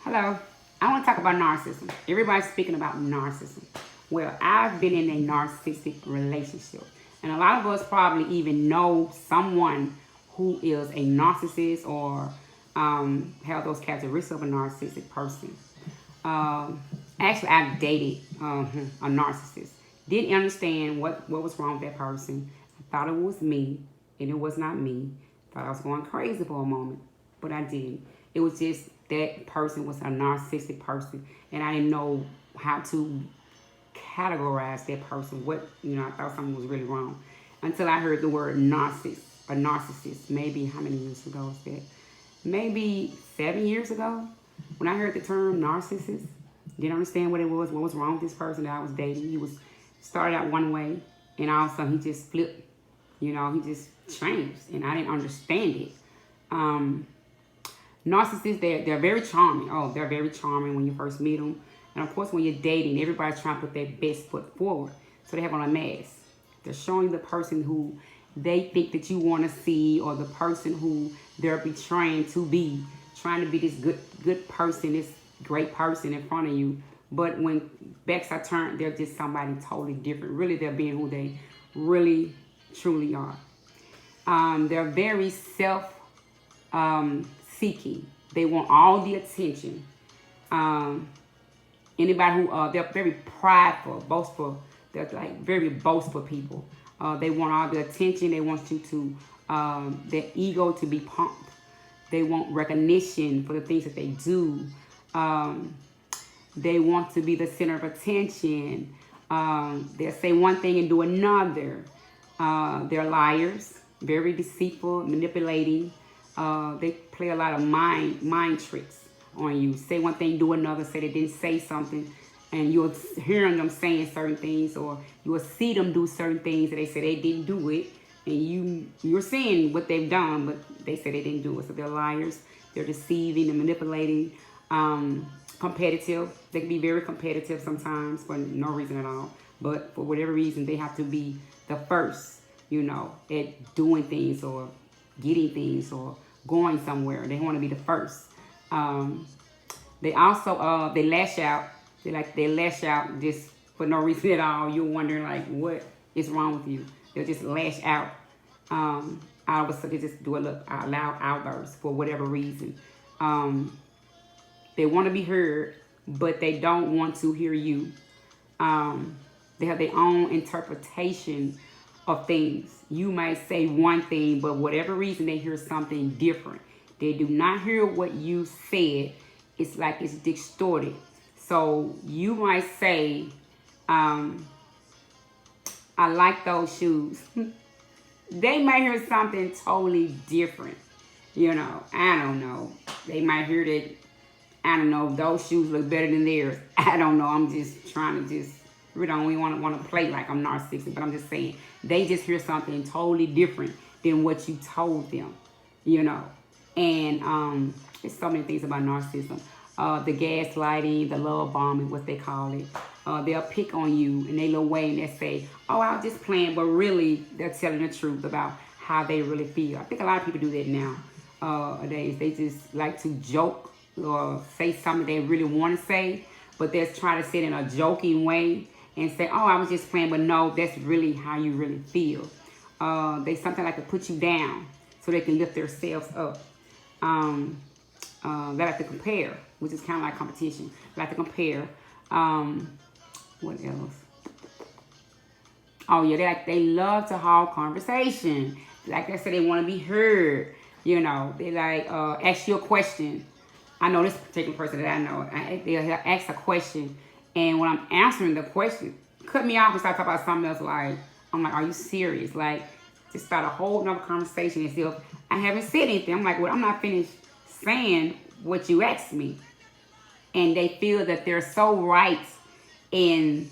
Hello. I want to talk about narcissism. Everybody's speaking about narcissism. Well, I've been in a narcissistic relationship. And a lot of us probably even know someone who is a narcissist or have those characteristics of a narcissistic person. Actually, I've dated a narcissist. Didn't understand what was wrong with that person. I thought it was me, and it was not me. Thought I was going crazy for a moment, but I didn't. It was just that person was a narcissistic person, and I didn't know how to categorize that person. I thought something was really wrong until I heard the word narcissist. A narcissist. Maybe how many years ago was that? Maybe 7 years ago, when I heard the term narcissist. Didn't understand what it was. What was wrong with this person that I was dating? He was started out one way, and all of a sudden he just flipped. He just changed, and I didn't understand it. Narcissists, they're very charming. Oh, they're very charming when you first meet them. And of course, when you're dating, everybody's trying to put their best foot forward. So they have on a mask. They're showing the person who they think that you want to see, or the person who they're betraying to be, trying to be this good person, this great person in front of you. But when backs are turned, they're just somebody totally different. Really, they're being who they really, truly are. They're very self-seeking. They want all the attention. Anybody who they're very prideful, boastful. They're like very boastful people. They want all the attention. They want you to their ego to be pumped. They want recognition for the things that they do. They want to be the center of attention. They'll say one thing and do another. They're liars, very deceitful, manipulating. They play a lot of mind tricks on you. Say one thing, do another. Say they didn't say something, and you'll hear them saying certain things, or you will see them do certain things that they say they didn't do it, and you're seeing what they've done, but they say they didn't do it. So they're liars. They're deceiving and manipulating. Competitive. They can be very competitive sometimes for no reason at all, but for whatever reason, they have to be the first, at doing things or getting things or going somewhere. They want to be the first. They also they lash out. They lash out just for no reason at all. You're wondering what is wrong with you. They'll just lash out. All of a sudden, they just do a loud outburst for whatever reason. They want to be heard, but they don't want to hear you. They have their own interpretation of things. You might say one thing, but whatever reason they hear something different. They do not hear what you said. It's like it's distorted. So you might say, I like those shoes. They might hear something totally different. I don't know. They might hear that, I don't know, those shoes look better than theirs. I don't know. I'm just trying to we don't want to play like I'm narcissistic, but I'm just saying they just hear something totally different than what you told them, And there's so many things about narcissism. The gaslighting, the love bombing, what they call it. They'll pick on you in a little way and they'll say, oh, I was just playing, but really they're telling the truth about how they really feel. I think a lot of people do that now nowadays. They just like to joke or say something they really want to say, but they're trying to say it in a joking way and say, oh, I was just playing, but no, that's really how you really feel. They sometimes like to put you down so they can lift themselves up. They like to compare, which is kind of like competition. They like to compare. What else? Oh yeah, they love to hold conversation. Like I said, they want to be heard. They ask you a question. I know this particular person that I know. They'll ask a question, and when I'm answering the question, cut me off and start talking about something else. I'm like, are you serious? Just start a whole nother conversation and still, I haven't said anything. I'm like, well, I'm not finished saying what you asked me. And they feel that they're so right in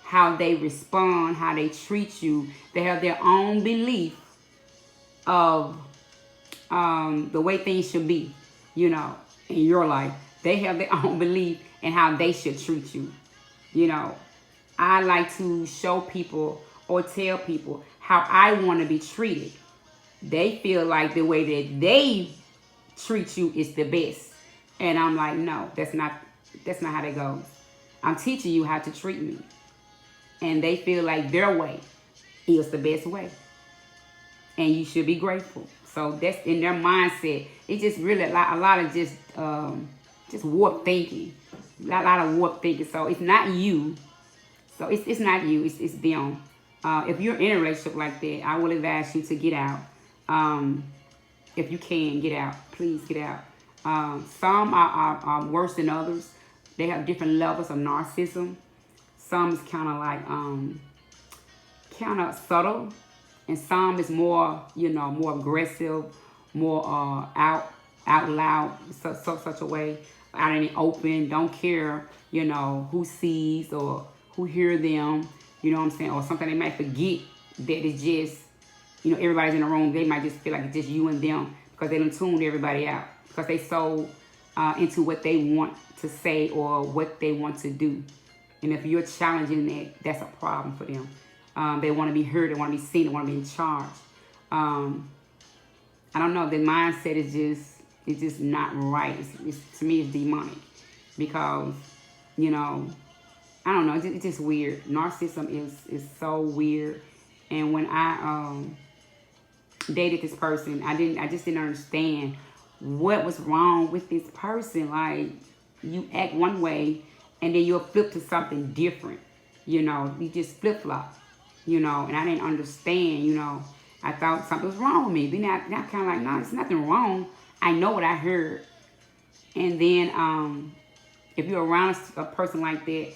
how they respond, how they treat you. They have their own belief of the way things should be, in your life. They have their own belief in how they should treat you. I like to show people or tell people how I want to be treated. They feel like the way that they treat you is the best. And I'm like, no, that's not how that goes. I'm teaching you how to treat me. And they feel like their way is the best way. And you should be grateful. So that's in their mindset. It's just really a lot of just warped thinking. A lot of warped thinking. So it's not you. So it's not you. It's them. If you're in a relationship like that, I will advise you to get out. If you can, get out. Please get out. Some are worse than others. They have different levels of narcissism. Some is kind of like kind of subtle, and some is more, more aggressive, more out loud, such a way, out in the open, don't care, who sees or who hear them, you know what I'm saying, or something they might forget that it's just, everybody's in the room. They might just feel like it's just you and them because they done tuned everybody out because they so into what they want to say or what they want to do. And if you're challenging that, that's a problem for them. They want to be heard. They want to be seen. They want to be in charge. I don't know. The mindset is just not right. To me, it's demonic because, I don't know. It's just weird. Narcissism is so weird. And when I dated this person, I just didn't understand what was wrong with this person. Like, you act one way and then you'll flip to something different. You just flip-flop. And I didn't understand, I thought something was wrong with me. Then I kind of like, no, there's nothing wrong. I know what I heard. And then if you're around a person like that,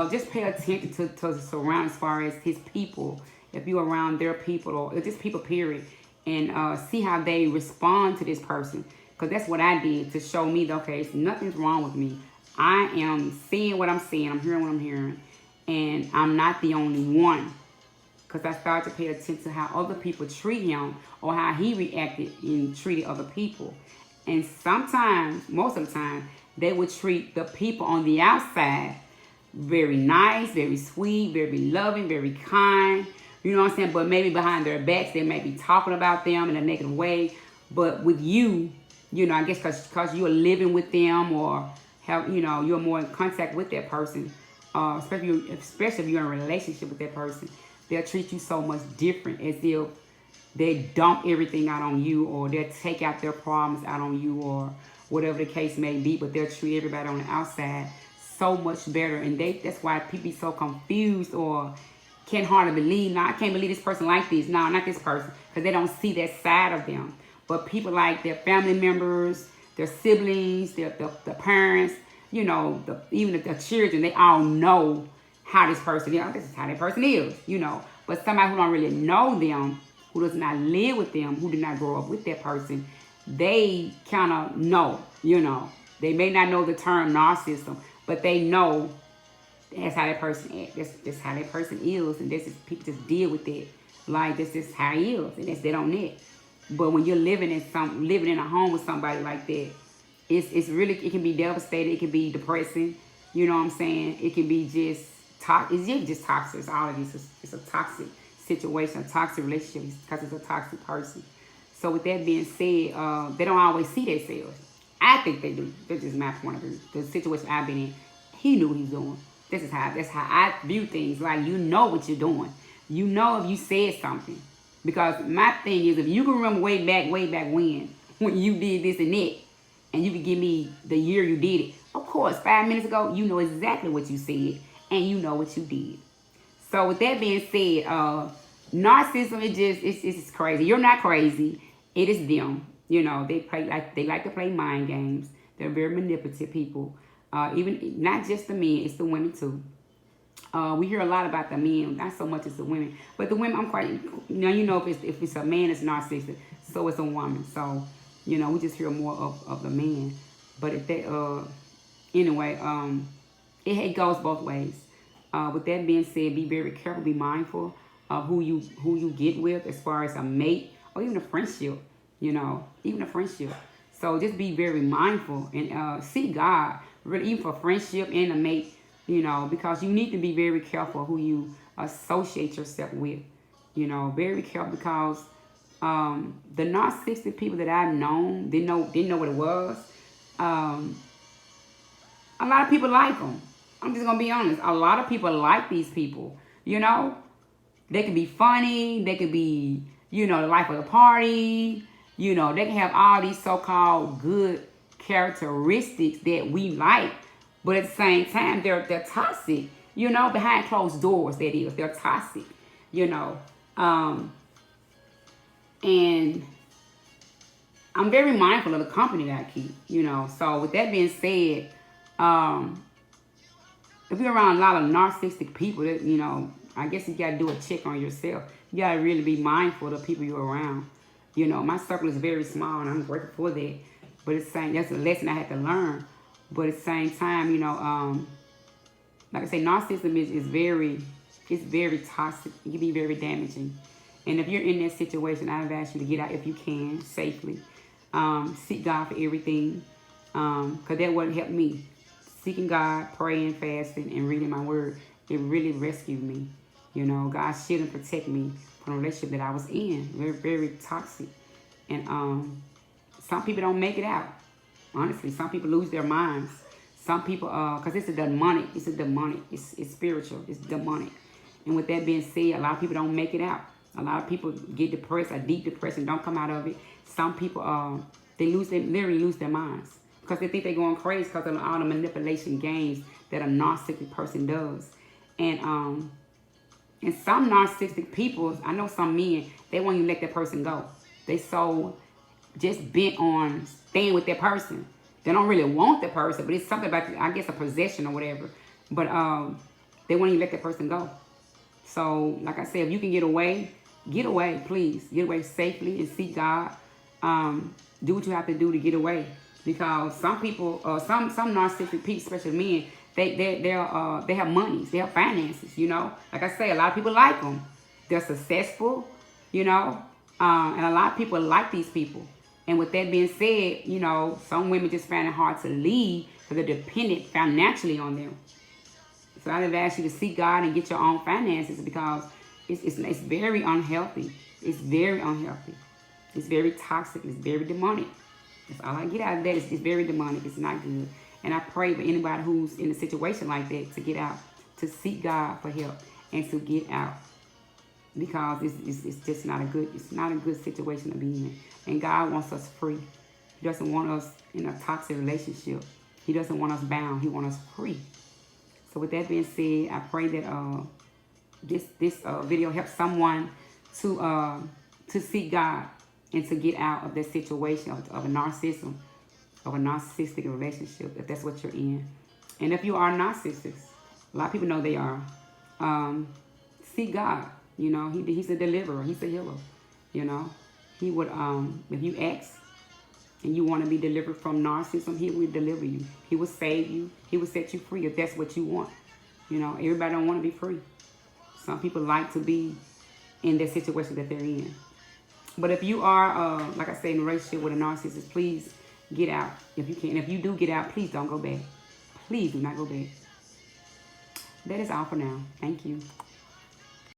just pay attention to the surroundings as far as his people. If you're around their people or just people, period. And see how they respond to this person. Because that's what I did to show me, okay, nothing's wrong with me. I am seeing what I'm seeing. I'm hearing what I'm hearing. And I'm not the only one. Because I started to pay attention to how other people treat him or how he reacted and treated other people. And sometimes, most of the time, they would treat the people on the outside very nice, very sweet, very loving, very kind. You know what I'm saying? But maybe behind their backs, they may be talking about them in a negative way. But with you, I guess because you're living with them or have, you're more in contact with that person, especially if you're in a relationship with that person, they'll treat you so much different, as if they dump everything out on you, or they'll take out their problems out on you, or whatever the case may be. But they'll treat everybody on the outside so much better, and that's why people be so confused or can't hardly believe. No, I can't believe this person like this. No, not this person, because they don't see that side of them. But people like their family members, their siblings, the parents, even the children, they all know how this person is. This is how that person is, But somebody who don't really know them, who does not live with them, who did not grow up with that person, they kind of know, They may not know the term narcissism, but they know that's how that person is. That's how that person is, and people just deal with it like this is how he is, and that's that on it. But when you're living in a home with somebody like that, it's really, it can be devastating. It can be depressing. You know what I'm saying? It can be just toxic. It's just toxic. It's all of this. It's a toxic situation, a toxic relationship, because it's a toxic person. So with that being said, they don't always see themselves. I think they do. That's just my point of view. The situation I've been in, he knew what he was doing. That's how I view things. Like, you know what you're doing. You know if you said something. Because my thing is, if you can remember way back when you did this and that, and you can give me the year you did it, of course, 5 minutes ago, you know exactly what you said, and you know what you did. So with that being said, narcissism, it's just crazy. You're not crazy. It is them. They like to play mind games. They're very manipulative people. Even not just the men, it's the women too. We hear a lot about the men, not so much as the women. But the women, I'm quite, if it's a man, it's narcissistic, so it's a woman. So, we just hear more of the man. But if they, anyway, it goes both ways. With that being said, be very careful, be mindful of who you get with, as far as a mate or even a friendship. Even a friendship. So just be very mindful and seek God, really, even for friendship and a mate. Because you need to be very careful who you associate yourself with. Very careful, because the narcissistic people that I've known, didn't know what it was. Um, a lot of people like them. I'm just gonna be honest. A lot of people like these people. You know, they can be funny. They can be, the life of the party. They can have all these so-called good characteristics that we like, but at the same time, they're toxic. Behind closed doors, that is, they're toxic. You know, and I'm very mindful of the company that I keep. So with that being said, if you're around a lot of narcissistic people, that I guess you got to do a check on yourself. You got to really be mindful of the people you're around. My circle is very small, and I'm grateful for that. But it's saying that's a lesson I had to learn. But at the same time, like I say, narcissism is very toxic. It can be very damaging. And if you're in that situation, I would ask you to get out if you can safely. Seek God for everything, because that wouldn't help me. Seeking God, praying, fasting, and reading my word, it really rescued me. God shield and protect me from the relationship that I was in. Very, very toxic. And some people don't make it out. Honestly, some people lose their minds. Some people, because it's demonic, it's spiritual, it's demonic. And with that being said, a lot of people don't make it out. A lot of people get depressed, a deep depression, don't come out of it. Some people, they literally lose their minds because they think they're going crazy because of all the manipulation games that a narcissistic person does. And some narcissistic people, I know some men, they won't even let that person go. They so just bent on staying with that person. They don't really want the person, but it's something about, I guess, a possession or whatever. But they won't even let that person go. So, like I said, if you can get away, please. Get away safely and seek God. Do what you have to do to get away. Because some people, some narcissistic people, especially men, they have money, they have finances, Like I say, a lot of people like them. They're successful, and a lot of people like these people. And with that being said, some women just find it hard to leave because they're dependent financially on them. So I'd ask you to seek God and get your own finances because it's very unhealthy. It's very unhealthy. It's very toxic. It's very demonic. That's all I get out of that. It's very demonic. It's not good. And I pray for anybody who's in a situation like that to get out, to seek God for help, and to get out. Because it's just not a good situation to be in. And God wants us free. He doesn't want us in a toxic relationship. He doesn't want us bound. He wants us free. So with that being said, I pray that this video helps someone to seek God and to get out of that situation of a narcissistic relationship, if that's what you're in. And if you are a narcissist, a lot of people know they are. Seek God. He's a deliverer. He's a healer. He would, if you ask and you want to be delivered from narcissism, he will deliver you. He will save you. He will set you free if that's what you want. Everybody don't want to be free. Some people like to be in that situation that they're in. But if you are, like I say, in a relationship with a narcissist, please get out if you can. If you do get out, please don't go back. Please do not go back. That is all for now. Thank you.